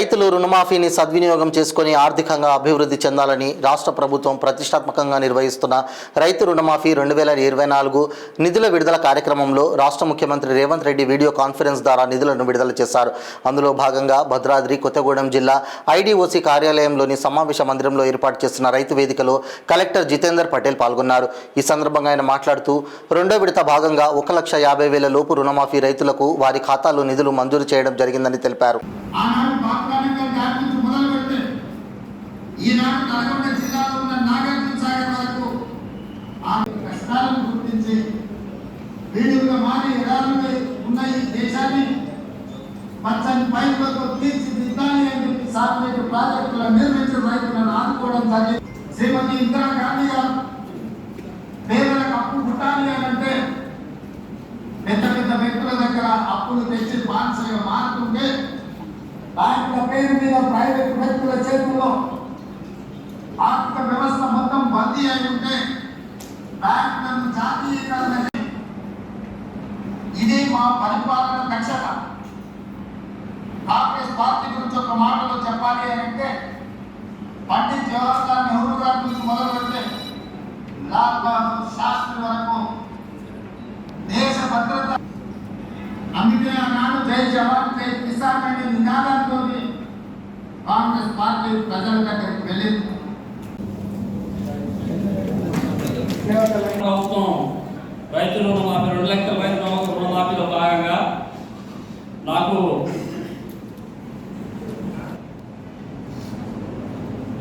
రైతులు రుణమాఫీని సద్వినియోగం చేసుకుని ఆర్థికంగా అభివృద్ధి చెందాలని రాష్ట్ర ప్రభుత్వం ప్రతిష్టాత్మకంగా నిర్వహిస్తున్న రైతు రుణమాఫీ 2024 నిధుల విడుదల కార్యక్రమంలో రాష్ట్ర ముఖ్యమంత్రి రేవంత్ రెడ్డి వీడియో కాన్ఫరెన్స్ ద్వారా నిధులను విడుదల చేశారు. అందులో భాగంగా భద్రాద్రి కొత్తగూడెం జిల్లా ఐడిఓసి కార్యాలయంలోని సమావేశ మందిరంలో ఏర్పాటు చేస్తున్న రైతు వేదికలో కలెక్టర్ జితేందర్ పటేల్ పాల్గొన్నారు. ఈ సందర్భంగా ఆయన మాట్లాడుతూ రెండో విడత భాగంగా 1,50,000 లోపు రుణమాఫీ రైతులకు వారి ఖాతాలో నిధులు మంజూరు చేయడం జరిగిందని తెలిపారు. పాత్రానికి దాటి మొదలు పెడితే ఈనాడు నల్గొండ జిల్లాలో ఉన్న నాగార్జున సాగర్ వరకు ఆ కష్టాలను గుర్తించి వీడియోగా మారి ఎడారులపై ఉన్న ఈ దేశాన్ని పచ్చని పైపులతో తీర్చిదిద్దాలి అని చెప్పి సాగునీటి ప్రాజెక్టులను నిర్మించిన రైతులను ఆదుకోవడం జరిగింది. శ్రీమతి ఇందిరాగాంధీ గారు పేదలకు అప్పు పుట్టాలి అని అంటే పెద్ద పెద్ద వ్యక్తుల దగ్గర అప్పులు తెచ్చి బాన్సలుగా మారుతుంటే బ్యాంకుల పేరు మీద ప్రైవేట్ వ్యక్తుల చేతుల్లో ఆర్థిక వ్యవస్థ మొత్తం బందీ అయి ఉంటే బ్యాంకులను జాతీయకరణ ఇది మా పరిపాలన దక్షత. కాంగ్రెస్ పార్టీ గురించి ఒక మాటలో చెప్పాలి అని అంటే పండిత్ జవహర్లాల్ నెహ్రూ గారి నుంచి మొదలు పెడితే లాల్ బహదూర్ శాస్త్రి వరకు దేశ భద్రత. అందుకే ఆనాడు జై జవాన్ జై కిసాన్ అనే నినాదంతో కాంగ్రెస్ పార్టీ ప్రజల దగ్గరికి వెళ్ళింది. ప్రభుత్వం రైతు రుణమాఫీ 2 లక్షల రైతు రుణమాఫీలో భాగంగా నాకు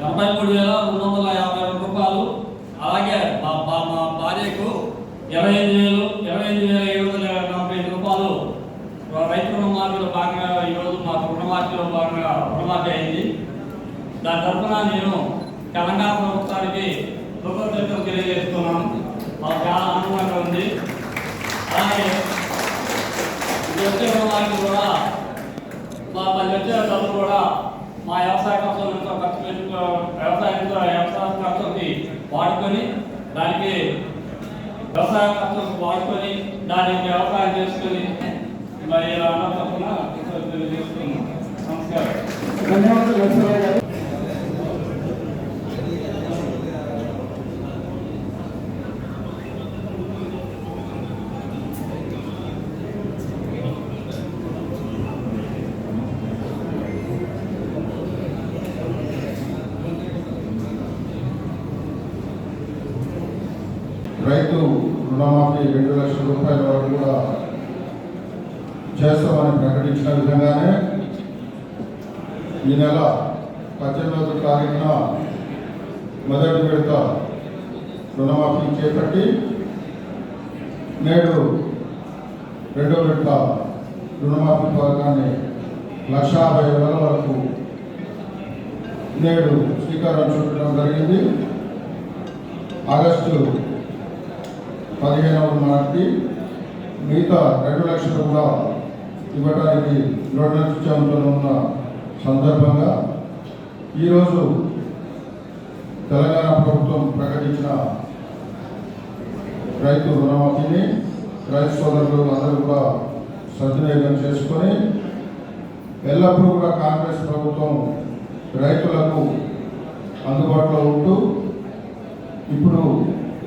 83,250 రూపాయలు, అలాగే మా భార్యకు 25,745 రూపాయలు రైతు రుణమాఫీలో భాగంగా ఈరోజు మాకు రుణమాఫీలో భాగంగా రుణమాఫీ అయింది. దాని తరఫున నేను తెలంగాణ ప్రభుత్వానికి కృతజ్ఞతలు తెలియజేస్తున్నాను. మాకు చాలా ఆనందంగా ఉంది. అలాగే వచ్చే రుణమాఫీ కూడా వచ్చే డబ్బులు కూడా మా వ్యవసాయ ఖర్చులతో ఖర్చు పెట్టుకో వ్యవసాయ ఖర్చులకి వాడుకొని దానికి వ్యవసాయ ఖర్చులకు వాడుకొని దానికి వ్యవసాయం చేసుకొని మరి అన్న తరఫున తెలియజేస్తున్నాను. నమస్కారం. ధన్యవాదాలు. రైతు రుణమాఫీ 2 లక్షల రూపాయల వరకు కూడా చేస్తామని ప్రకటించిన విధంగానే ఈ నెల 18వ తారీఖున మొదటి విడత రుణమాఫీ చేపట్టి నేడు రెండో విడత రుణమాఫీ పథకాన్ని 1,50,000 వరకు నేడు శ్రీకారం చుట్టడం జరిగింది. ఆగస్టు 15వ నాటికి మిగతా 2 లక్షలు కూడా ఇవ్వడానికి నిశ్చయంతో ఉన్న సందర్భంగా ఈరోజు తెలంగాణ ప్రభుత్వం ప్రకటించిన రైతు రుణమాఫీని రైతు సోదరులు అందరూ కూడా సద్వినియోగం చేసుకొని ఎల్లప్పుడూ కూడా కాంగ్రెస్ ప్రభుత్వం రైతులకు అందుబాటులో ఉంటూ ఇప్పుడు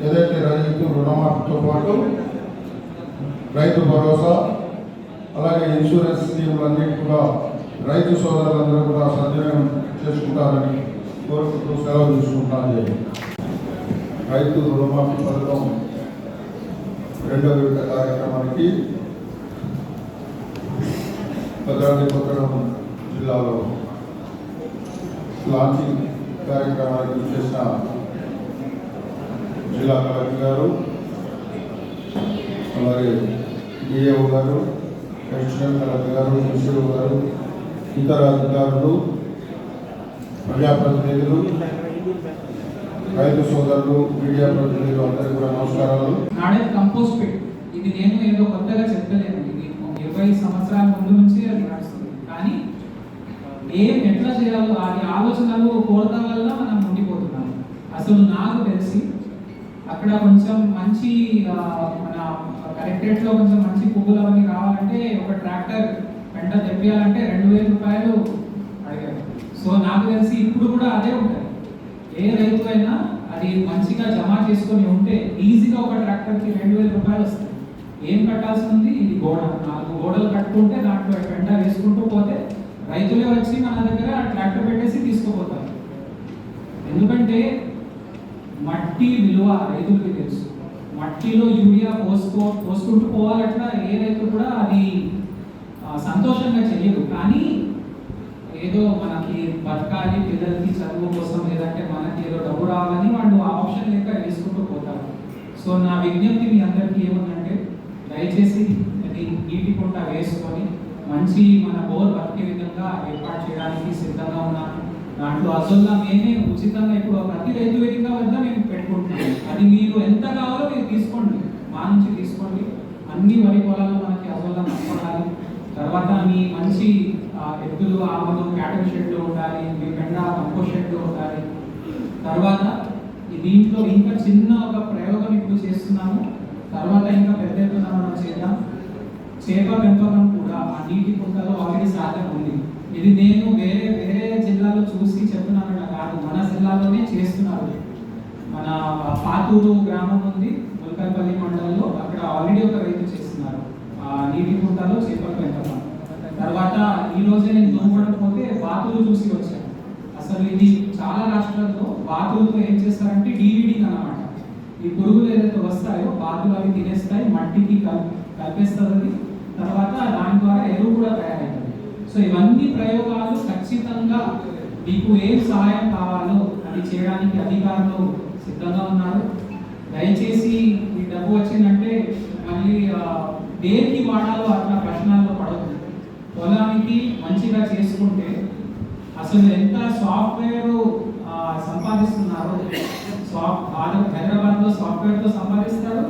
ఏదైతే రైతు రుణమాఫీతో పాటు రైతు భరోసా అలాగే ఇన్సూరెన్స్ స్కీములన్నిటి కూడా రైతు సోదరులందరూ కూడా సద్వినియోగం చేసుకుంటారని కోరుకుంటూ సెలవు తీసుకుంటాను. రైతు రుణమాఫీ పథకం రెండవ విడత కార్యక్రమానికి భద్రాద్రి కొత్తగూడెం జిల్లాలో లాంచింగ్ కార్యక్రమానికి చేసిన జిల్లా కలెక్టర్ గారు, అలాగే డిఏఓ గారు, అడిషనల్ కలెక్టర్ గారు, ఎస్ఈఓ గారు, ఇతర అధికారులు, ప్రజాప్రతినిధులు, రైతు సోదరులు, మీడియా ప్రతినిధులు అందరికీ కూడా నమస్కారాలు. నాడే కంపోస్ట్ పిట్ ఇది నేను ఏదో కొత్తగా చెప్పలేను. ఇది 20 సంవత్సరాల ముందు నుంచి అది నడుస్తుంది. కానీ ఎట్లా చేయాలో అది ఆలోచనలు కోరత వల్ల మనం ఉండిపోతున్నాం. అసలు నాకు తెలిసి అక్కడ కొంచెం మంచి మన కలెక్టరేట్లో కొంచెం మంచి పువ్వులు అవన్నీ కావాలంటే ఒక ట్రాక్టర్ వెంట తెప్పియాలంటే 2,000 రూపాయలు అడిగారు. సో నాకు తెలిసి ఇప్పుడు కూడా అదే ఉంటుంది. ఏ రైతు అయినా అది మంచిగా జమ చేసుకొని ఉంటే ఈజీగా ఒక ట్రాక్టర్కి 2,000 రూపాయలు వస్తాయి. ఏం కట్టాల్సి ఉంది? ఇది గోడ, 4 గోడలు కట్టుకుంటే దాంట్లో పెంట వేసుకుంటూ పోతే రైతులే వచ్చి మన దగ్గర ట్రాక్టర్ పెట్టేసి తీసుకుపోతారు. ఎందుకంటే మట్టి విలువ రైతులకి తెలుసు. మట్టిలో యూరియా పోసుకుంటూ పోవాలట్లా ఏ రైతు కూడా అది సంతోషంగా చెయ్యదు. కానీ ఏదో మనకి బతకాలి, పిల్లలకి చదువు కోసం, లేదంటే మనకి ఏదో డబ్బు రావాలని వాళ్ళు ఆ ఆప్షన్ లేక వేసుకుంటూ పోతారు. సో నా విజ్ఞప్తి మీ అందరికీ ఏముందంటే, దయచేసి అది నీటి కుంట వేసుకొని మంచి మన బోర్ బతికే విధంగా ఏర్పాటు చేయడానికి సిద్ధంగా ఉన్నాను. దాంట్లో అసలు మేమే ఉచితంగా ఇప్పుడు ప్రతి రైతు వేదిక వద్ద మేము పెట్టుకుంటున్నాం. అది మీరు ఎంత కావాలో మీరు తీసుకోండి, మా నుంచి తీసుకోండి. అన్ని వరి పొలాలు మనకి అసలు నష్టపడాలి. తర్వాత మీ మంచి ఎద్దులు, ఆవులు క్యాటల్ షెడ్లు ఉండాలి, మీ పెండ కంపోస్ట్ షెడ్లు ఉండాలి. తర్వాత దీంట్లో ఇంకా చిన్న ఒక ప్రయోగం ఇప్పుడు చేస్తున్నాము. తర్వాత ఇంకా పెద్ద ఎత్తున మనం చేద్దాం. చేప పెంపకం కూడా ఆ నీటి కుంటలో ఆల్రెడీ సాధ్యం ఉంది. ఇది నేను వేరే జిల్లాలో చూసి చెప్తున్నాను కాదు, మన జిల్లాలోనే చేస్తున్నారు. మన పాతూరు గ్రామం ఉంది, ముల్కల్పల్లి మండలంలో, అక్కడ ఆల్రెడీ ఒక రైతు చేస్తున్నారు ఆ నీటి కుంటలో చేపల పెంపకం. తర్వాత ఈ రోజే నేను దూమడం పోతే బాతులు చూసి వచ్చాను. అసలు ఇది చాలా రాష్ట్రాల్లో బాతులతో ఏం చేస్తారంటే డీవీడింగ్ అన్నమాట. ఈ పురుగులు ఏదైతే వస్తాయో బాతులు అవి తినేస్తాయి, మట్టికి కలిపేస్తుంది. తర్వాత దాని ద్వారా ఎరువు కూడా తయారవుతుంది. సో ఇవన్నీ ప్రయోగాలు ఖచ్చితంగా మీకు ఏం సహాయం కావాలో అది చేయడానికి అధికారులు సిద్ధంగా ఉన్నారు. దయచేసి ఈ డబ్బు వచ్చిందంటే మళ్ళీ దేనికి వాడాలో అట్లా ప్రశ్నల్లో పడదు. పొలానికి మంచిగా చేసుకుంటే అసలు ఎంత సాఫ్ట్వేర్ సంపాదిస్తున్నారో, హైదరాబాద్లో సాఫ్ట్వేర్తో సంపాదిస్తారు,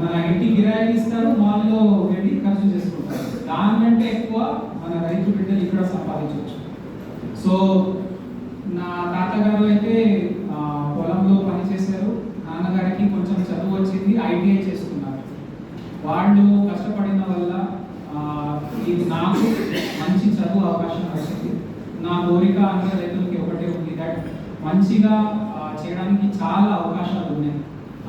మన ఇంటి కిరాయికి ఇస్తారు, మాల్లో వెళ్ళి ఖర్చు చేసుకుంటారు. దానికంటే ఎక్కువ మన రైతు బిడ్డలు ఇక్కడ సంపాదించవచ్చు. సో నా తాతగారు అయితే పొలంలో పనిచేశారు, నాన్నగారికి కొంచెం చదువు వచ్చింది, ఐటీఐ చేసుకున్నారు. వాళ్ళు కష్టపడిన వల్ల ఇది నాకు మంచి చదువు అవకాశం వచ్చింది. నా కోరిక అందరి రైతులకి ఒకటే ఉంది, దట్ మంచిగా చేయడానికి చాలా అవకాశాలు ఉన్నాయి.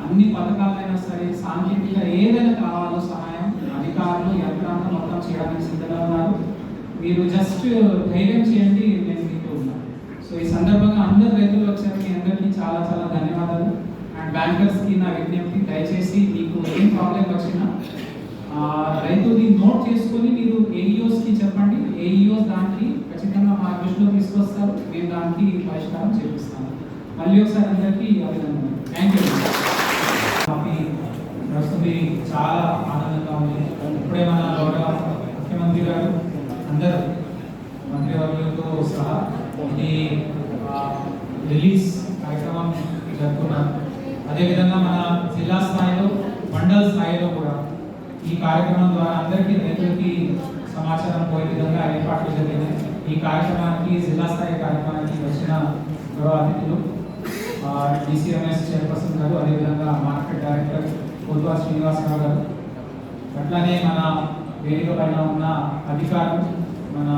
అన్ని పథకాలైనా సరే, సాంకేతిక ఏదైనా కావాలో సహాయం అధికారులు యంత్రాంగం మొత్తం చేయడానికి సిద్ధంగా ఉన్నారు. మీరు జస్ట్ ధైర్యం చేయండి, నేను మీతో ఉన్నాను. సో ఈ సందర్భంగా అందరు రైతులు వచ్చారు, మీ అందరికీ చాలా చాలా ధన్యవాదాలు. అండ్ బ్యాంకర్స్కి నా విజ్ఞప్తి, దయచేసి మీకు ఏం ప్రాబ్లం వచ్చినా రైతుని నోట్ చేసుకొని మీరు ఏఈఓస్కి చెప్పండి. ఏఈఓస్ దానికి ఖచ్చితంగా మా దృష్టిలో తీసుకొస్తారు, మేము దానికి పరిష్కారం చేపిస్తాము. మళ్ళీ ఒకసారి అందరికీ అభినందనలు. Thank you. ప్రస్తుతి చాలా ఆనందంగా ఉంది. ఇప్పుడే మన గౌరవ ముఖ్యమంత్రి గారు అందరూ మంత్రివర్యులతో సహా ఇది రిలీజ్ కార్యక్రమం జరుపుకున్నారు. అదేవిధంగా మన జిల్లా స్థాయిలో, మండల స్థాయిలో కూడా ఈ కార్యక్రమం ద్వారా అందరికీ రైతులకి సమాచారం పోయే విధంగా ఏర్పాట్లు జరిగినాయి. ఈ కార్యక్రమానికి, జిల్లా స్థాయి కార్యక్రమానికి వచ్చిన గౌరవ అతిథులు డిసిఎంఎస్ చైర్పర్సన్ గారు, అదేవిధంగా మార్కెట్ డైరెక్టర్ కొద్వా శ్రీనివాసరావు గారు, అట్లానే మన వేదిక పైన ఉన్న అధికారులు, మన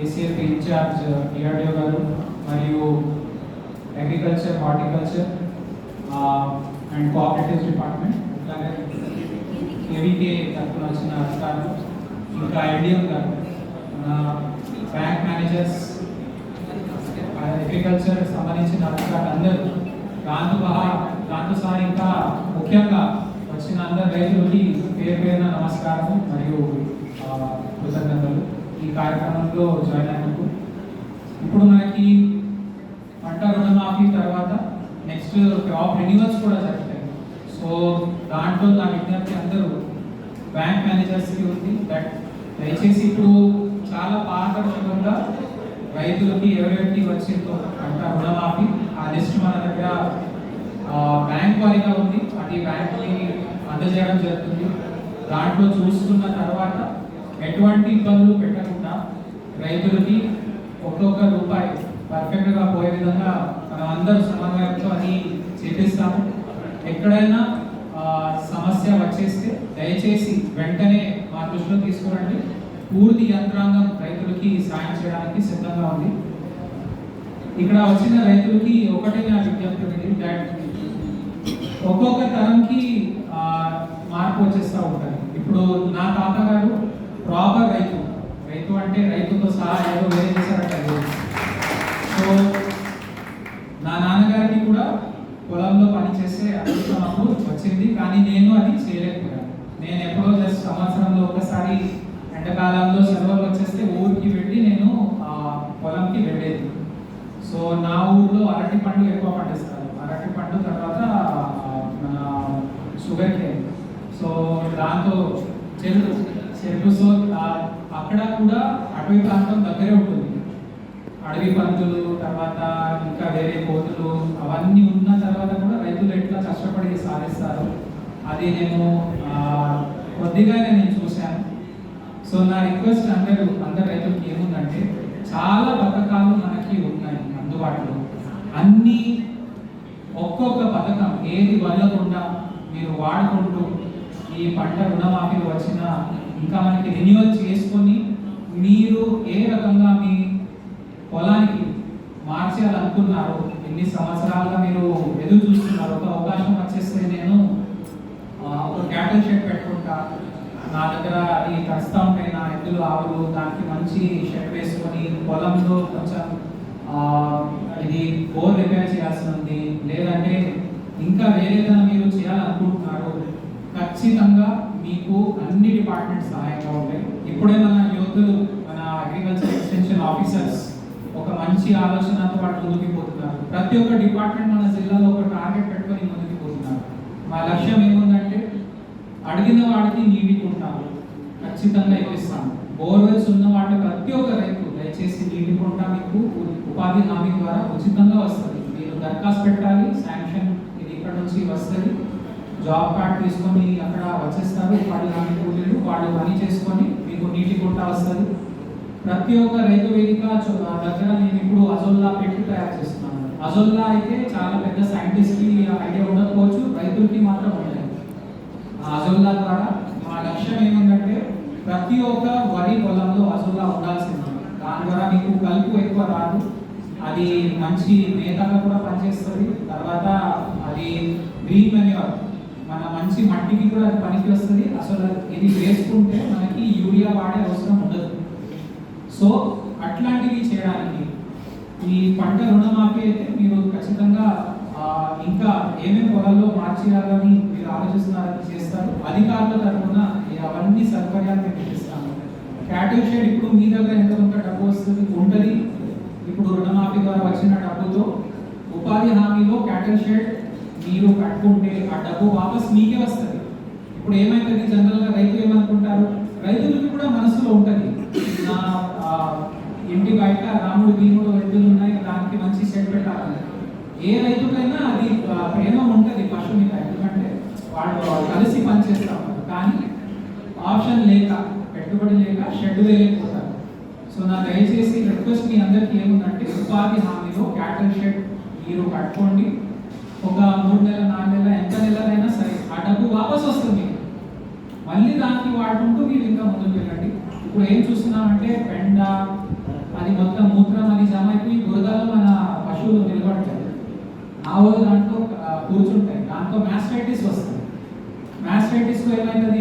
ఏసీఎఫ్ ఇన్ఛార్జ్ ఏఆర్డిఓ గారు, మరియు agriculture, horticulture and cooperatives department, అట్లాగే కేవీకే తరఫున వచ్చిన అధికారులు, ఇంకా ఎల్డిఎం గారు, మన బ్యాంక్ మేనేజర్స్, అగ్రికల్చర్ సంబంధించిన అధికారులు అందరూ, దాంతో సహా ఇంకా ముఖ్యంగా వచ్చిన అందరు రైతులకి పేరున నమస్కారం మరియు కృతజ్ఞతలు. ఈ కార్యక్రమంలో జాయిన్ అయినందుకు. ఇప్పుడు మనకి పంట రుణమాఫీ తర్వాత నెక్స్ట్ క్రాప్ రెన్యువల్స్ కూడా జరుగుతాయి. సో దాంట్లో నా విజ్ఞప్తి అందరూ బ్యాంక్ మేనేజర్స్కి ఉంది, దట్ దయచేసి ఇప్పుడు చాలా పారదర్శకంగా రైతులకి ఎవరెవరికి వచ్చిందో పంట రుణమాఫీ ఆ లిస్ట్ మన దగ్గర బ్యాంక్ వారీగా ఉంది, అది బ్యాంక్ని అందజేయడం జరుగుతుంది. దాంట్లో చూసుకున్న తర్వాత ఎటువంటి ఇబ్బందులు పెట్టకుండా రైతులకి ఒక్కొక్క రూపాయి పర్ఫెక్ట్గా పోయే విధంగా మనం అందరూ సమన్వయంతో అది చేపిస్తాము. ఎక్కడైనా సమస్య వచ్చేస్తే దయచేసి వెంటనే మా దృష్టిలో తీసుకురండి. పూర్తి యంత్రాంగం రైతులకి సాయం చేయడానికి సిద్ధంగా ఉంది. ఇక్కడ వచ్చిన రైతులకి ఒకటే నా విజ్ఞప్తి ఉంది, దట్ ఒక్కొక్క తరంకి మార్పు వచ్చేస్తూ ఉంటుంది. ఇప్పుడు నా తాతగారు ప్రాపర్ రైతు అంటే రైతుతో సహా ఏదో వేరే చేశారట. సో నా నాన్నగారికి కూడా పొలంలో పనిచేసే అదృష్టం అప్పుడు వచ్చింది, కానీ నేను అది చేయలేకపోయాను. నేను ఎప్పుడో జస్ట్ సంవత్సరంలో ఒకసారి ఎండాకాలంలో సెలవులు వచ్చేస్తే ఊరికి వెళ్ళి నేను పొలంకి వెళ్ళేది. సో నా ఊర్లో అరటి పండు ఎక్కువ పండిస్తారు. అరటి పండు తర్వాత మన షుగర్ కేన్, సో దాంతో చెరుకు. సో అక్కడ కూడా అటవీ ప్రాంతం దగ్గరే ఉంటుంది. అడవి పందులు తర్వాత ఇంకా వేరే కోతులు అవన్నీ ఉన్న తర్వాత కూడా రైతులు ఎట్లా కష్టపడి సాధిస్తారు అది నేను కొద్దిగానే నేను చూశాను. సో నా రిక్వెస్ట్ అందరూ రైతులకి ఏముందంటే, చాలా పథకాలు మనకి ఉన్నాయి అందుబాటులో. అన్నీ ఒక్కొక్క పథకం ఏది వదలకుండా మీరు వాడుకుంటూ ఈ పంట రుణమాఫీలు వచ్చిన ఇంకా మనకి రెన్యువల్ చేసుకొని మీరు ఏ రకంగా మీ పొలానికి మార్చాలనుకున్నారో, ఎన్ని సంవత్సరాలుగా మీరు ఎదురు చూస్తున్నారు, ఒక అవకాశం వచ్చేస్తే నేను ఒక క్యాటల్ షెడ్ పెట్టుకుంటా, నా దగ్గర అది తడుస్తూ ఉంటాయి నా ఎద్దులు ఆవులు, దానికి మంచి షెడ్ వేసుకొని పొలంలో కొంచెం ఇది బోర్ రిపేర్ చేయాల్సి ఉంది, లేదంటే ఇంకా వేరేదైనా మీరు చేయాలనుకుంటున్నారు, ఖచ్చితంగా మీకు అన్ని డిపార్ట్మెంట్స్ సహాయంగా ఉంటాయి. ఇప్పుడే మన యోధులు, మన అగ్రికల్చర్ ఎక్స్టెన్షన్ ఆఫీసర్స్ ఒక మంచి ఆలోచనతో పాటు ముందుకు పోతున్నారు. ప్రతి ఒక్క డిపార్ట్మెంట్ మన జిల్లాలో ఒక టార్గెట్ పెట్టుకొని ముందుకు పోతున్నారు. మా లక్ష్యం ఏముందంటే, అడిగిన వాడికి నీటికుంటాము ఖచ్చితంగా ఇప్పిస్తాము. బోర్వెల్స్ ఉన్న వాళ్ళు ప్రతి ఒక్క రైతు దయచేసి నీటికుంటా మీకు ఉపాధి హామీ ద్వారా ఉచితంగా వస్తుంది. మీరు దరఖాస్తు పెట్టాలి, శాంక్షన్ ఇది ఇక్కడ నుంచి వస్తుంది, జాబ్ కార్డ్ తీసుకొని అక్కడ వచ్చేస్తారు. ఉపాధి హామీ కూలీలు వాళ్ళు పని చేసుకొని మీకు నీటి గుంట వస్తుంది. ప్రతి ఒక్క రైతు వేదిక దగ్గర నేను ఇప్పుడు అజోల్లా పెట్టి తయారు చేస్తున్నాను. అజోల్లా అయితే చాలా పెద్ద సైంటిస్ట్కి ఐడియా ఉండకపోవచ్చు, రైతులకి మాత్రం ఉంటుంది. అజోల్లా ద్వారా మా లక్ష్యం ఏముందంటే, ప్రతి ఒక్క వరి పొలంలో అజోల్లా ఉండాల్సింది. దాని ద్వారా మీకు కలుపు ఎక్కువ రాదు, అది మంచి మేతగా కూడా పనిచేస్తుంది. తర్వాత అది గ్రీన్ మెన్యూర్, మన మంచి మట్టికి కూడా అది పనికి వస్తుంది. అసలు ఇది వేసుకుంటే మనకి యూరియా వాడే అవసరం ఉండదు. సో అట్లాంటివి చేయడానికి ఈ పంట రుణమాఫీ అయితే మీరు ఖచ్చితంగా ఇంకా ఏమేమి పొలాల్లో మార్చేయాలని మీరు ఆలోచిస్తున్నారని చేస్తారు. అధికారుల తరఫున అవన్నీ సౌకర్యాలు మేము ఇప్పిస్తాము. క్యాటిల్ షెడ్ ఇప్పుడు మీ దగ్గర ఎంత డబ్బు వస్తుంది ఉంటుంది. ఇప్పుడు రుణమాఫీ ద్వారా వచ్చిన డబ్బుతో ఉపాధి హామీలో క్యాటిల్ షెడ్ మీరు కట్టుకుంటే ఆ డబ్బు వాపస్ మీకే వస్తుంది. ఇప్పుడు ఏమైతుంది, జనరల్గా రైతులు ఏమనుకుంటారు, రైతులకి కూడా మనసులో ఉంటుంది, నా ఇంటి బయట రాముడు భీముడు ఎద్దులు ఉన్నాయి, దానికి మంచి షెడ్ పెట్టాలని. ఏ రైతుకైనా అది ప్రేమ ఉంటుంది పశువు మీద, ఎందుకంటే వాళ్ళు కలిసి పనిచేస్తారు. కానీ ఆప్షన్ లేక, పెట్టుబడి లేక షెడ్ వేయలేకపోతారు. సో నా దయచేసి రిక్వెస్ట్ మీ అందరికీ ఏముందంటే, ఉపాధి హామీలో క్యాటిల్ షెడ్ మీరు కట్టుకోండి. ఒక 3 నెలలు 4 నెలలు ఎంత నెలలైనా సరే ఆ డబ్బు వాపస్ వస్తుంది. మళ్ళీ దానికి వాడుకుంటూ మీరు ఇంకా ముందుకు వెళ్ళండి. ఇప్పుడు ఏం చూస్తున్నామంటే, పెండ అది మొత్తం మూత్రం అది జమ అయిపోయి బురదలో మన పశువులు నిలబడతాయి. ఆవులు దాంట్లో కూర్చుంటాయి, దాంతో మ్యాస్టైటిస్ వస్తుంది. మ్యాస్టైటిస్లో ఏమైతుంది,